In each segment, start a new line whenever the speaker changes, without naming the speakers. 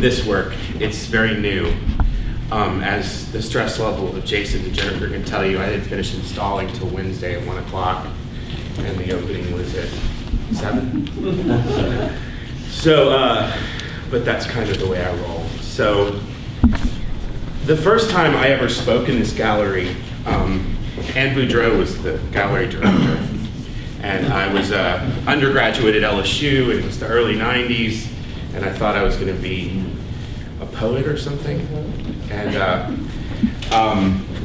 this work. It's very new. As the stress level of Jason and Jennifer can tell you, I didn't finish installing till Wednesday at 1 o'clock, and the opening was at 7. So, but that's kind of the way I roll. So, the first time I ever spoke in this gallery, Anne Boudreau was the gallery director. And I was an undergraduate at LSU, and it was the early 90s, and I thought I was going to be a poet or something. And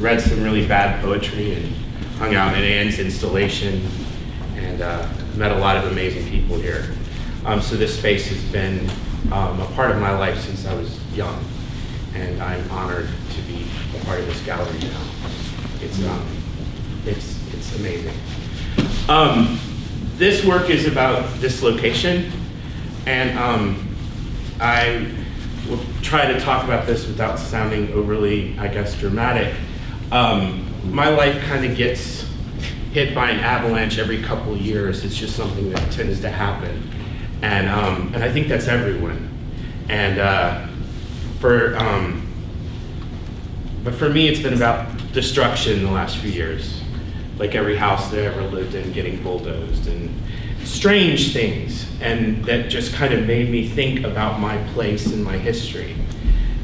read some really bad poetry and hung out at Anne's installation, and met a lot of amazing people here. So this space has been a part of my life since I was young, and I'm honored to be a part of this gallery now. It's amazing. This work is about this location, and I will try to talk about this without sounding overly, I guess, dramatic. My life kind of gets hit by an avalanche every couple of years. It's just something that tends to happen, and I think that's everyone. And but for me, it's been about destruction in the last few years. Like every house that I ever lived in getting bulldozed, and strange things, and that just kind of made me think about my place and my history.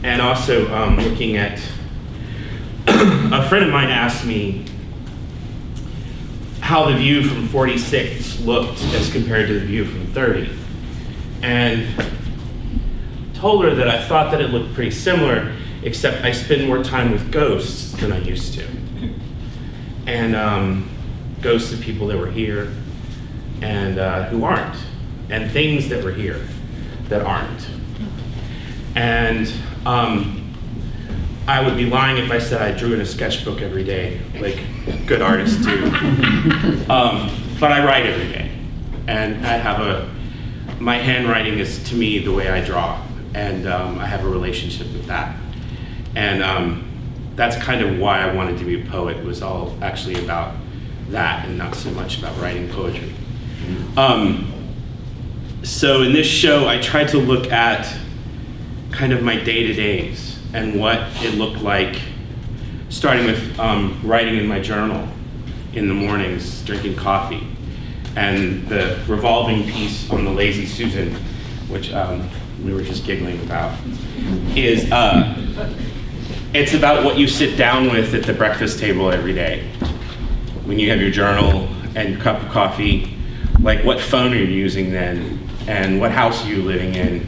And also looking at, a friend of mine asked me how the view from 46 looked as compared to the view from 30. And told her that I thought that it looked pretty similar, except I spend more time with ghosts than I used to. And ghosts of people that were here and who aren't, and things that were here that aren't. And I would be lying if I said I drew in a sketchbook every day, like good artists do. But I write every day, and I have my handwriting is to me the way I draw, and I have a relationship with that. And that's kind of why I wanted to be a poet. It was all actually about that and not so much about writing poetry. So in this show, I tried to look at kind of my day-to-days and what it looked like, starting with writing in my journal in the mornings, drinking coffee, and the revolving piece on the Lazy Susan, which we were just giggling about, is it's about what you sit down with at the breakfast table every day. When you have your journal and your cup of coffee, like what phone are you using then? And what house are you living in?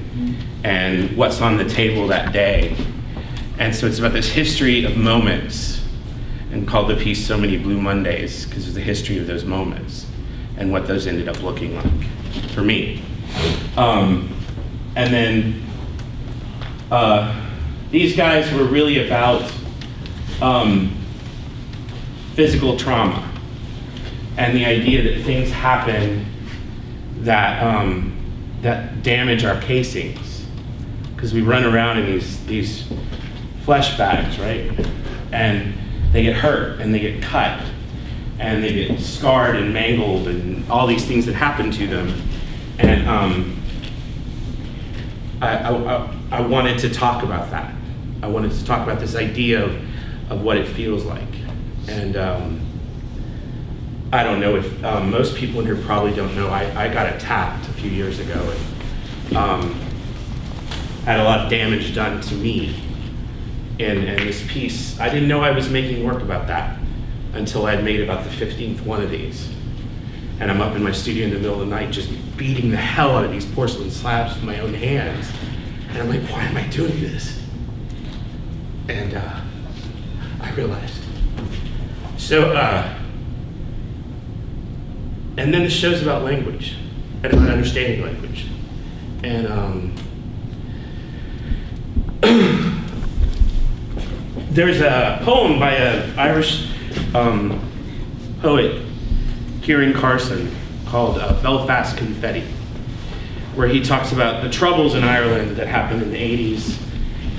And what's on the table that day? And so it's about this history of moments, and called the piece So Many Blue Mondays, because it's the history of those moments and what those ended up looking like for me. And then these guys were really about physical trauma and the idea that things happen that that damage our casings, because we run around in these flesh bags, right? And they get hurt and they get cut and they get scarred and mangled and all these things that happen to them. And I wanted to talk about that. I wanted to talk about this idea of what it feels like. And I don't know if most people in here probably don't know, I got attacked a few years ago and had a lot of damage done to me. And this piece, I didn't know I was making work about that until I'd made about the 15th one of these. And I'm up in my studio in the middle of the night just beating the hell out of these porcelain slabs with my own hands. And I'm like, why am I doing this? And I realized. So, and then the show's about language and about understanding language. And there's a poem by an Irish poet, Kieran Carson, called Belfast Confetti, where he talks about the troubles in Ireland that happened in the 80s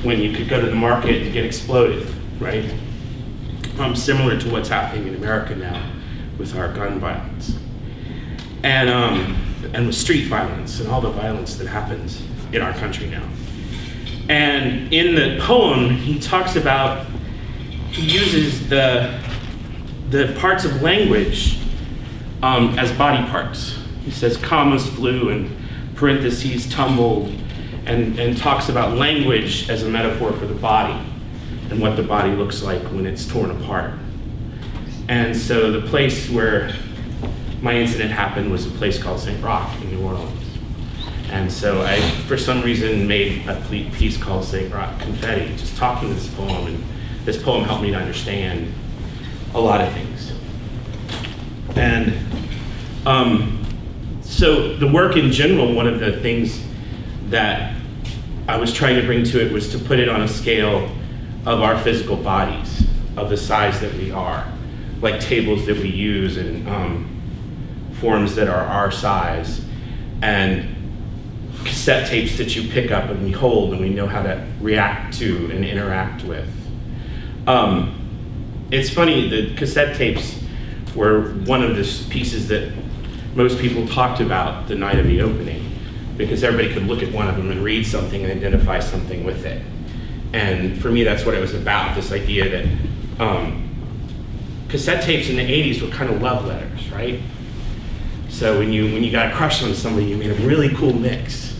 when you could go to the market and get exploded, right? Similar to what's happening in America now with our gun violence. And with street violence and all the violence that happens in our country now. And in the poem, he talks about, he uses the parts of language as body parts. He says commas flew and parentheses tumbled, and talks about language as a metaphor for the body and what the body looks like when it's torn apart. And so the place where my incident happened was a place called St. Roch in New Orleans. And so I, for some reason, made a piece called St. Roch Confetti, just talking this poem, and this poem helped me to understand a lot of things. And so the work in general, one of the things that I was trying to bring to it was to put it on a scale of our physical bodies, of the size that we are, like tables that we use and forms that are our size, and cassette tapes that you pick up and we hold and we know how to react to and interact with. It's funny, the cassette tapes were one of the pieces that most people talked about the night of the opening, because everybody could look at one of them and read something and identify something with it. And for me, that's what it was about, this idea that cassette tapes in the 80s were kind of love letters, right? So when you got a crush on somebody, you made a really cool mix,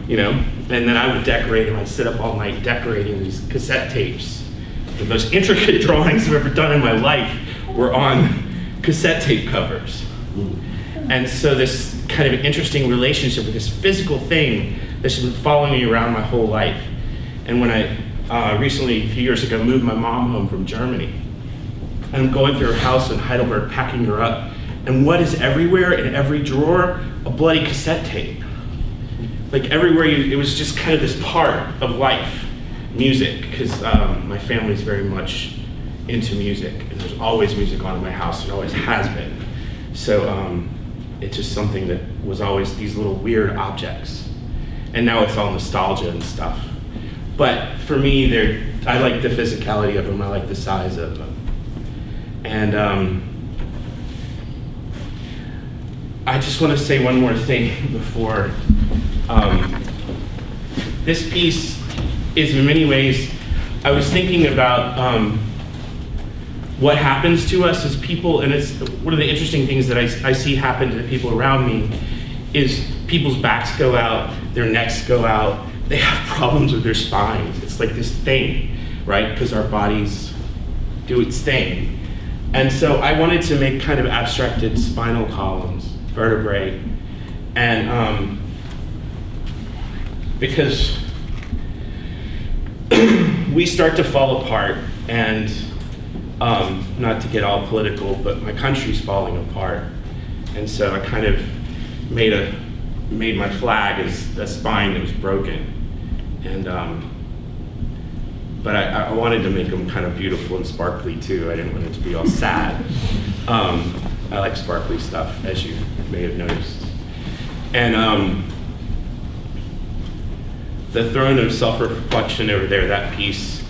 you know? And then I would decorate them. I'd sit up all night decorating these cassette tapes. The most intricate drawings I've ever done in my life were on cassette tape covers. And so this kind of interesting relationship with this physical thing that's been following me around my whole life. And when I recently, a few years ago, moved my mom home from Germany, and I'm going through her house in Heidelberg, packing her up, and what is everywhere in every drawer? A bloody cassette tape. Like everywhere, it was just kind of this part of life, music, because my family's very much into music, and there's always music on in my house, there always has been. So it's just something that was always these little weird objects. And now it's all nostalgia and stuff. But for me, I like the physicality of them, I like the size of them. And I just want to say one more thing before. This piece is in many ways, I was thinking about what happens to us as people, and it's one of the interesting things that I see happen to the people around me is people's backs go out, their necks go out, they have problems with their spines. It's like this thing, right? Because our bodies do its thing. And so I wanted to make kind of abstracted spinal columns, vertebrae, and because we start to fall apart, and not to get all political, but my country's falling apart. And so I kind of made my flag as a spine that was broken. And but I wanted to make them kind of beautiful and sparkly too. I didn't want it to be all sad. I like sparkly stuff, as you may have noticed. And the throne of self-reflection over there, that piece,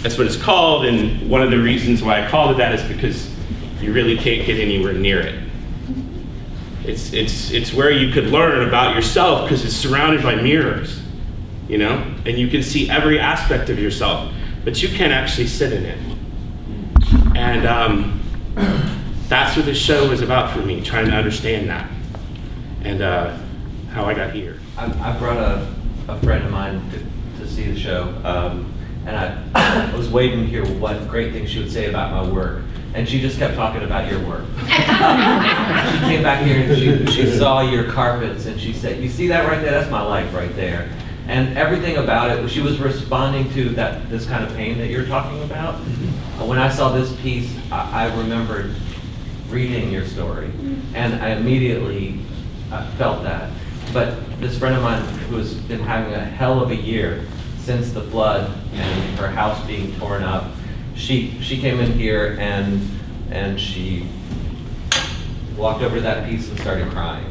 that's what it's called, and one of the reasons why I called it that is because you really can't get anywhere near it. It's where you could learn about yourself because it's surrounded by mirrors, you know? And you can see every aspect of yourself, but you can't actually sit in it. And that's what this show was about for me, trying to understand that and how I got here.
I brought a friend of mine to see the show, and I was waiting to hear what great things she would say about my work. And she just kept talking about your work. She came back here and she saw your carpets and she said, "You see that right there? That's my life right there." And everything about it, she was responding to this kind of pain that you're talking about. When I saw this piece, I remembered reading your story, and I immediately felt that. But this friend of mine who has been having a hell of a year since the flood and her house being torn up, she came in here and she walked over to that piece and started crying.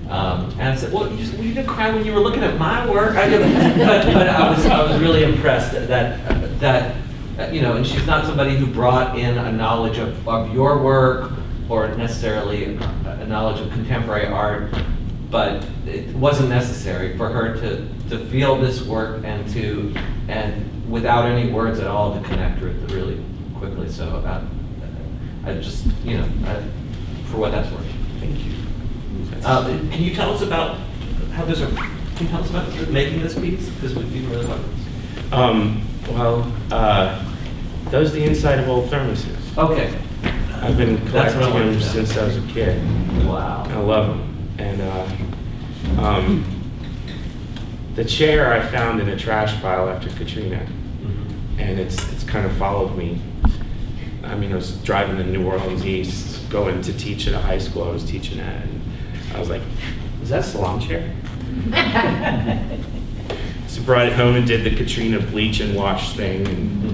And I said, "Well, you didn't cry when you were looking at my work." But I was really impressed that you know, and she's not somebody who brought in a knowledge of your work or necessarily a knowledge of contemporary art, but it wasn't necessary for her to feel this work and without any words at all to connect with it really quickly. So I just, for what that's worth.
Thank you.
Can you tell us about how those are? Can you tell us about making this piece? Because we'd be really love this.
Those are the inside of old thermoses.
Okay.
I've been
That's
collecting
what I wanted
them
to know.
since I was a kid.
Wow.
I love them. And the chair I found in a trash pile after Katrina,
Mhm.
and it's kind of followed me. I mean, I was driving to New Orleans East, going to teach at a high school I was teaching at, and I was like, "Is that a salon chair?" So brought it home and did the Katrina bleach and wash thing, and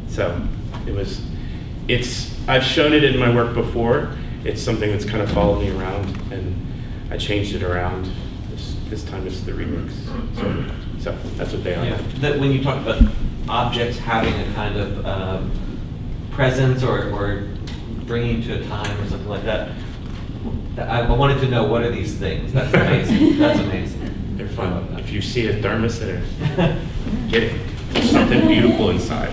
so I've shown it in my work before. It's something that's kind of followed me around, and I changed it around. This time it's the remix. So that's what they are.
Yeah. That when you talk about objects having a kind of presence or bringing to a time or something like that, I wanted to know, what are these things? That's amazing. That's amazing.
They're fun. If you see a thermos there, get it. There's something beautiful inside.